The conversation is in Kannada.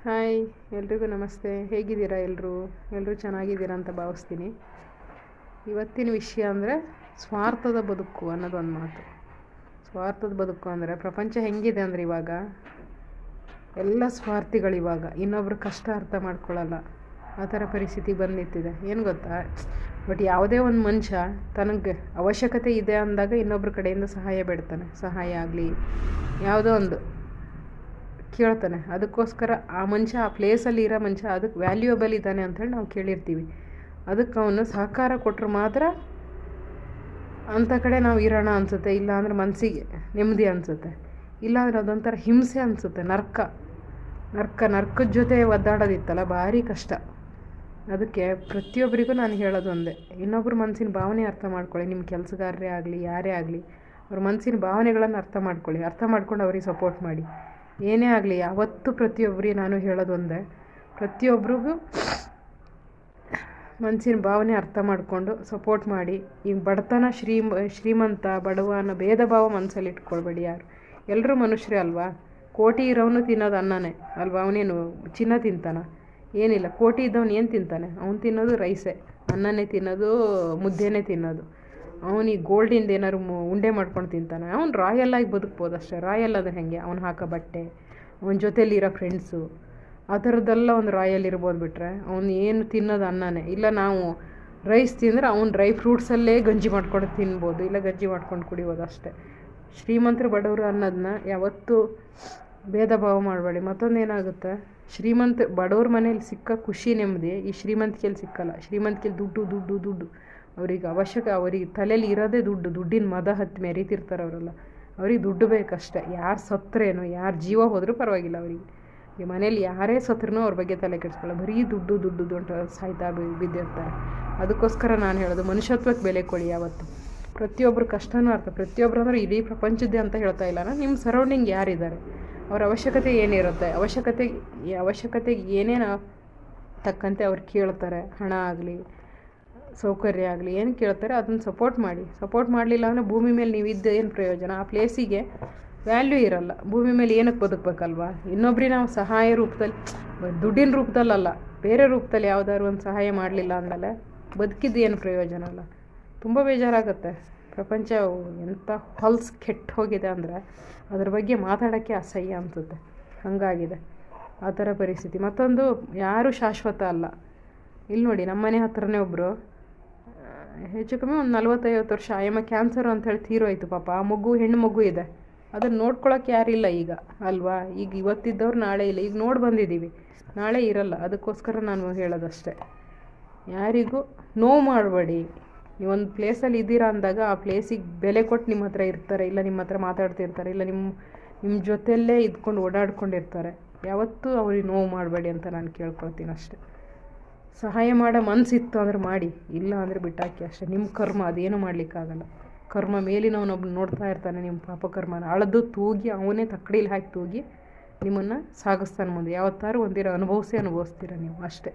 ಹಾಯ್, ಎಲ್ರಿಗೂ ನಮಸ್ತೆ. ಹೇಗಿದ್ದೀರಾ ಎಲ್ಲರೂ ಚೆನ್ನಾಗಿದ್ದೀರಾ ಅಂತ ಭಾವಿಸ್ತೀನಿ. ಇವತ್ತಿನ ವಿಷಯ ಅಂದರೆ ಸ್ವಾರ್ಥದ ಬದುಕು ಅನ್ನೋದೊಂದು ಮಾತು. ಸ್ವಾರ್ಥದ ಬದುಕು ಅಂದರೆ ಪ್ರಪಂಚ ಹೆಂಗಿದೆ ಅಂದರೆ ಇವಾಗ ಎಲ್ಲ ಸ್ವಾರ್ಥಿಗಳು. ಇವಾಗ ಇನ್ನೊಬ್ರ ಕಷ್ಟ ಅರ್ಥ ಮಾಡ್ಕೊಳ್ಳಲ್ಲ, ಆ ಥರ ಪರಿಸ್ಥಿತಿ ಬಂದು ನಿಂತಿದೆ. ಏನು ಗೊತ್ತಾ, ಬಟ್ ಯಾವುದೇ ಒಂದು ಮನುಷ್ಯ ತನಗೆ ಅವಶ್ಯಕತೆ ಇದೆ ಅಂದಾಗ ಇನ್ನೊಬ್ರ ಕಡೆಯಿಂದ ಸಹಾಯ ಬೇಡ್ತಾನೆ. ಸಹಾಯ ಆಗಲಿ ಯಾವುದೋ ಒಂದು ಕೇಳ್ತಾನೆ. ಅದಕ್ಕೋಸ್ಕರ ಆ ಮನುಷ್ಯ ಆ ಪ್ಲೇಸಲ್ಲಿ ಇರೋ ಮನುಷ್ಯ ಅದಕ್ಕೆ ವ್ಯಾಲ್ಯೂಯಬಲ್ ಇದ್ದಾನೆ ಅಂಥೇಳಿ ನಾವು ಕೇಳಿರ್ತೀವಿ. ಅದಕ್ಕೆ ಅವನು ಸಹಕಾರ ಕೊಟ್ಟರು ಮಾತ್ರ ಅಂಥ ಕಡೆ ನಾವು ಇರೋಣ ಅನಿಸುತ್ತೆ. ಇಲ್ಲಾಂದ್ರೆ ಮನಸ್ಸಿಗೆ ನೆಮ್ಮದಿ ಅನಿಸುತ್ತೆ. ಇಲ್ಲಾಂದ್ರೆ ಅದೊಂಥರ ಹಿಂಸೆ ಅನಿಸುತ್ತೆ. ನರ್ಕದ ಜೊತೆ ಒದ್ದಾಡೋದಿತ್ತಲ್ಲ, ಭಾರಿ ಕಷ್ಟ. ಅದಕ್ಕೆ ಪ್ರತಿಯೊಬ್ಬರಿಗೂ ನಾನು ಹೇಳೋದು ಒಂದೇ, ಇನ್ನೊಬ್ರ ಮನಸ್ಸಿನ ಭಾವನೆ ಅರ್ಥ ಮಾಡ್ಕೊಳ್ಳಿ. ನಿಮ್ಮ ಕೆಲಸಗಾರರೇ ಆಗಲಿ ಯಾರೇ ಆಗಲಿ, ಅವ್ರ ಮನಸ್ಸಿನ ಭಾವನೆಗಳನ್ನು ಅರ್ಥ ಮಾಡ್ಕೊಳ್ಳಿ. ಅರ್ಥ ಮಾಡ್ಕೊಂಡು ಅವ್ರಿಗೆ ಸಪೋರ್ಟ್ ಮಾಡಿ. ಏನೇ ಆಗಲಿ ಯಾವತ್ತೂ ಪ್ರತಿಯೊಬ್ಬರಿಗೆ ನಾನು ಹೇಳೋದು ಒಂದೇ, ಪ್ರತಿಯೊಬ್ಬರಿಗೂ ಮನಸ್ಸಿನ ಭಾವನೆ ಅರ್ಥ ಮಾಡಿಕೊಂಡು ಸಪೋರ್ಟ್ ಮಾಡಿ. ಈಗ ಬಡತನ ಶ್ರೀಮಂತ ಬಡವ ಅನ್ನೋ ಭೇದ ಭಾವ ಮನಸ್ಸಲ್ಲಿ ಇಟ್ಕೊಳ್ಬೇಡಿ. ಯಾರು ಎಲ್ಲರೂ ಮನುಷ್ಯರೇ ಅಲ್ವಾ. ಕೋಟಿ ಇರೋನು ತಿನ್ನೋದು ಅನ್ನನೇ ಅಲ್ವಾ. ಅವನೇನು ಚಿನ್ನ ತಿಂತಾನ? ಏನಿಲ್ಲ. ಕೋಟಿ ಇದ್ದವನು ಏನು ತಿಂತಾನೆ? ಅವ್ನು ತಿನ್ನೋದು ರೈಸೇ, ಅನ್ನನೇ ತಿನ್ನೋದು, ಮುದ್ದೆನೇ ತಿನ್ನೋದು. ಅವನಿಗೆ ಗೋಲ್ಡಿಂದ ಏನಾದ್ರು ಉಂಡೆ ಮಾಡ್ಕೊಂಡು ತಿಂತಾನೆ? ಅವ್ನು ರಾಯಲ್ಲಾಗಿ ಬದುಕ್ಬೋದು ಅಷ್ಟೇ. ರಾಯಲ್ ಅದು ಹೆಂಗೆ? ಅವ್ನು ಹಾಕೋ ಬಟ್ಟೆ, ಅವನ ಜೊತೆಲಿರೋ ಫ್ರೆಂಡ್ಸು, ಆ ಥರದ್ದೆಲ್ಲ ಒಂದು ರಾಯಲ್ ಇರ್ಬೋದು. ಬಿಟ್ಟರೆ ಅವ್ನು ಏನು ತಿನ್ನೋದು ಅನ್ನನೇ. ಇಲ್ಲ ನಾವು ರೈಸ್ ತಿಂದರೆ ಅವ್ನು ಡ್ರೈ ಫ್ರೂಟ್ಸಲ್ಲೇ ಗಂಜಿ ಮಾಡ್ಕೊಂಡು ತಿನ್ಬೋದು, ಇಲ್ಲ ಗಂಜಿ ಮಾಡ್ಕೊಂಡು ಕುಡಿಬೋದು ಅಷ್ಟೇ. ಶ್ರೀಮಂತರು ಬಡವರು ಅನ್ನೋದನ್ನ ಯಾವತ್ತೂ ಭೇದ ಭಾವ ಮಾಡಬೇಡಿ. ಮತ್ತೊಂದು ಏನಾಗುತ್ತೆ, ಬಡವ್ರ ಮನೇಲಿ ಸಿಕ್ಕ ಖುಷಿ ನೆಮ್ಮದಿ ಈ ಶ್ರೀಮಂತಿಕೆಯಲ್ಲಿ ಸಿಕ್ಕಲ್ಲ. ಶ್ರೀಮಂತಿಕೆಯಲ್ಲಿ ದುಡ್ಡು ಅವ್ರಿಗೆ ಅವ್ರಿಗೆ ತಲೆಯಲ್ಲಿ ಇರೋದೇ ದುಡ್ಡಿನ ಮದ ಹತ್ತಿ ಮೆರೀತಿರ್ತಾರೆ ಅವರೆಲ್ಲ. ಅವ್ರಿಗೆ ದುಡ್ಡು ಬೇಕಷ್ಟೆ. ಯಾರು ಸತ್ತರೇನೋ, ಯಾರು ಜೀವ ಹೋದರೂ ಪರವಾಗಿಲ್ಲ ಅವರಿಗೆ. ಈ ಮನೇಲಿ ಯಾರೇ ಸತ್ರೂ ಅವ್ರ ಬಗ್ಗೆ ತಲೆ ಕೆಡಿಸ್ಕೊಳ್ಳೋ, ಬರೀ ದುಡ್ಡು ಅಂತ ಸಾಯ್ತಾ ಬಿದ್ದಿರ್ತಾರೆ. ಅದಕ್ಕೋಸ್ಕರ ನಾನು ಹೇಳೋದು, ಮನುಷ್ಯತ್ವಕ್ಕೆ ಬೆಲೆ ಕೊಡಿ ಯಾವತ್ತು. ಪ್ರತಿಯೊಬ್ಬರು ಕಷ್ಟನೂ ಅರ್ಥ. ಪ್ರತಿಯೊಬ್ಬರು ಅಂದರೆ ಇಡೀ ಪ್ರಪಂಚದ್ದೇ ಅಂತ ಹೇಳ್ತಾ ಇಲ್ಲ ನಾನು. ನಿಮ್ಮ ಸರೌಂಡಿಂಗ್ ಯಾರಿದ್ದಾರೆ, ಅವ್ರ ಅವಶ್ಯಕತೆ ಏನಿರುತ್ತೆ, ಅವಶ್ಯಕತೆಗೆ ಏನೇನು ತಕ್ಕಂತೆ ಅವ್ರು ಕೇಳ್ತಾರೆ, ಹಣ ಆಗಲಿ ಸೌಕರ್ಯ ಆಗಲಿ ಏನು ಕೇಳ್ತಾರೆ ಅದನ್ನು ಸಪೋರ್ಟ್ ಮಾಡಿ. ಸಪೋರ್ಟ್ ಮಾಡಲಿಲ್ಲ ಅಂದರೆ ಭೂಮಿ ಮೇಲೆ ನೀವಿದ್ದು ಏನು ಪ್ರಯೋಜನ? ಆ ಪ್ಲೇಸಿಗೆ ವ್ಯಾಲ್ಯೂ ಇರಲ್ಲ. ಭೂಮಿ ಮೇಲೆ ಏನಕ್ಕೆ ಬದುಕಬೇಕಲ್ವಾ? ಇನ್ನೊಬ್ಬರಿಗೆ ನಾವು ಸಹಾಯ ರೂಪದಲ್ಲಿ, ದುಡ್ಡಿನ ರೂಪದಲ್ಲಲ್ಲ, ಬೇರೆ ರೂಪದಲ್ಲಿ ಯಾವುದಾದ್ರು ಒಂದು ಸಹಾಯ ಮಾಡಲಿಲ್ಲ ಅಂದಮೇಲೆ ಬದುಕಿದ್ದು ಏನು ಪ್ರಯೋಜನ ಅಲ್ಲ. ತುಂಬ ಬೇಜಾರಾಗುತ್ತೆ. ಪ್ರಪಂಚ ಎಂಥ ಕೆಟ್ಟು ಹೋಗಿದೆ ಅಂದರೆ ಅದ್ರ ಬಗ್ಗೆ ಮಾತಾಡೋಕ್ಕೆ ಅಸಹ್ಯ ಅನಿಸುತ್ತೆ. ಹಾಗಾಗಿದೆ ಆ ಥರ ಪರಿಸ್ಥಿತಿ. ಮತ್ತೊಂದು, ಯಾರೂ ಶಾಶ್ವತ ಅಲ್ಲ. ಇಲ್ಲಿ ನೋಡಿ, ನಮ್ಮ ಮನೆ ಹತ್ರನೇ ಒಬ್ಬರು ಹೆಚ್ಚು ಕಮ್ಮಿ ಒಂದು 40-50 ವರ್ಷ ಆಯಮ್ಮ ಕ್ಯಾನ್ಸರ್ ಅಂಥೇಳಿ ತೀರೋಯ್ತು ಪಾಪ. ಆ ಹೆಣ್ಣು ಮಗು ಇದೆ. ಅದನ್ನು ನೋಡ್ಕೊಳಕ್ಕೆ ಯಾರಿಲ್ಲ ಈಗ ಅಲ್ವಾ. ಈಗ ಇವತ್ತಿದ್ದವ್ರು ನಾಳೆ ಇಲ್ಲ. ಈಗ ನೋಡಿ ಬಂದಿದ್ದೀವಿ, ನಾಳೆ ಇರಲ್ಲ. ಅದಕ್ಕೋಸ್ಕರ ನಾನು ಹೇಳೋದಷ್ಟೇ, ಯಾರಿಗೂ ನೋವು ಮಾಡಬೇಡಿ. ನೀವೊಂದು ಪ್ಲೇಸಲ್ಲಿ ಇದ್ದೀರಾ ಅಂದಾಗ ಆ ಪ್ಲೇಸಿಗೆ ಬೆಲೆ ಕೊಟ್ಟು ನಿಮ್ಮ ಹತ್ರ ಇರ್ತಾರೆ, ಇಲ್ಲ ನಿಮ್ಮ ಹತ್ರ ಮಾತಾಡ್ತಿರ್ತಾರೆ, ಇಲ್ಲ ನಿಮ್ಮ ಜೊತೆಯಲ್ಲೇ ಇದ್ಕೊಂಡು ಓಡಾಡ್ಕೊಂಡಿರ್ತಾರೆ. ಯಾವತ್ತೂ ಅವ್ರಿಗೆ ನೋವು ಮಾಡಬೇಡಿ ಅಂತ ನಾನು ಕೇಳ್ಕೊಳ್ತೀನಿ ಅಷ್ಟೆ. ಸಹಾಯ ಮಾಡೋ ಮನಸ್ಸಿತ್ತು ಅಂದ್ರೆ ಮಾಡಿ, ಇಲ್ಲ ಅಂದರೆ ಬಿಟ್ಟಾಕಿ ಅಷ್ಟೇ. ನಿಮ್ಮ ಕರ್ಮ, ಅದೇನು ಮಾಡಲಿಕ್ಕಾಗಲ್ಲ. ಕರ್ಮ ಮೇಲಿನವನೊಬ್ಬನು ನೋಡ್ತಾ ಇರ್ತಾನೆ. ನಿಮ್ಮ ಪಾಪಕರ್ಮನ ಅಳದು ತೂಗಿ ಅವನೇ ತಕ್ಕಡಿಲಿ ಹಾಕಿ ತೂಗಿ ನಿಮ್ಮನ್ನು ಸಾಗಿಸ್ತಾನೆ ಮುಂದೆ. ಯಾವತ್ತಾರು ಒಂದಿರೋ ಅನುಭವಿಸ್ತೀರ ನೀವು ಅಷ್ಟೇ.